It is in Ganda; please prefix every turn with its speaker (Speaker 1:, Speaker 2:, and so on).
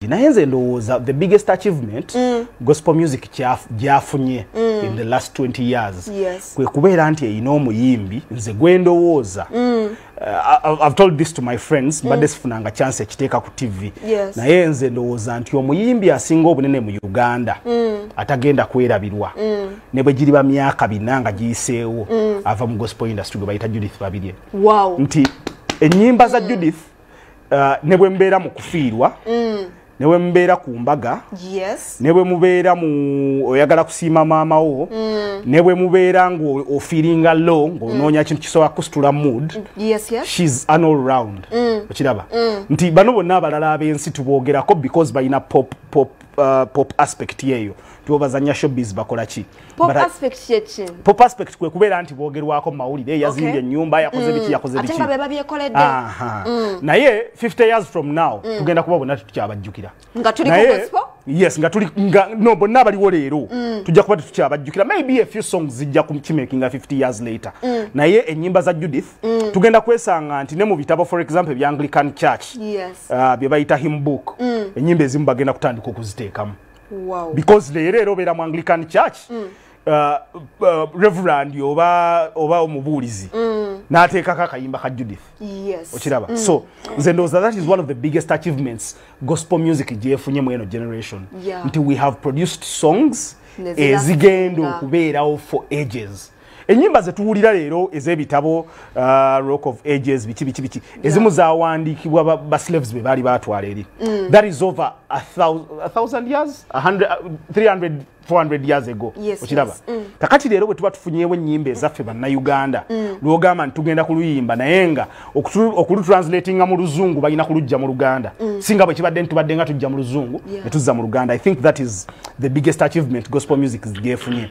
Speaker 1: naye nze ndowooza the biggest achievement gospel music gyafunye in the last 20 years kwe kubeera nti eyina omuyimbi nze gwe ndowooza I've told this to my friends mbadde sifunanga chance ekiteeka ku TV naye nze ndowooza nti omuyimbi asinga obunene mu Uganda atagenda kwerabirwa ne bwe giri ba myaka binanga giyiseewo ava mu gospel industry gwe bayita Judith Babirye nti ennyimba za Judith ne bwe mbeera mu kufiirwa ne bwe mbeera ku mbaga ne bwe mubeera mu oyagala kusiima maama wo ne bwe mubeera ngo feelinga low ng'onoonya kintu kisobola kusitula mood she's an all round okiraba nti bano bonna abalala ab'ensi tuboogerako because balina pop aspect yeeyo tubazanya showbiz bakola ki pop aspect kwe kubeera nti boogerwako mu mawulire yazimbye ennyumba yakoze biki ate
Speaker 2: nga be babyekoledde
Speaker 1: naye 50 years from now tugenda kuba bonna tukyabajjukira
Speaker 2: nga tuli ku gospel
Speaker 1: yes nga tuli no bonna abaliwo leero tujja kuba tukyabajjukira maybe a few songs zijja kukimakinga 50 years later naye ennyimba za Judith tugenda kwesanga nti ne mu bitabo for example ebya Anglican Church bye bayita hymn book ennyimba ezimu bagenda kutandika okuziteekamu because leero obeera mu Anglican Church reverend oba omubuulizi n'ateekako akayimba ka Judith okiraba so nze ndowooza that is one of the biggest achievements gospel music gyefunye mu eno generation nti we have produced songs ezigenda okubeerawo for ages ennyimba ze tuwulira leero ez'ebitabo Rock of Ages biki ezimu zaawandiikibwa ba slaves be baali baatwala eri that is over 1,000 years 300 400 years ago okiraba kakati leero bwe tuba tufunyeewo ennyimba ezaffe bannayuganda lwogamba nti tugenda kuluyimba naye nga okulutranslatinga mu luzungu balina kulujja mu Luganda singa bwe kibadde ntubadde nga tujja mu luzungu ne tuzza mu Luganda I think that is the biggest achievement gospel music gyefunye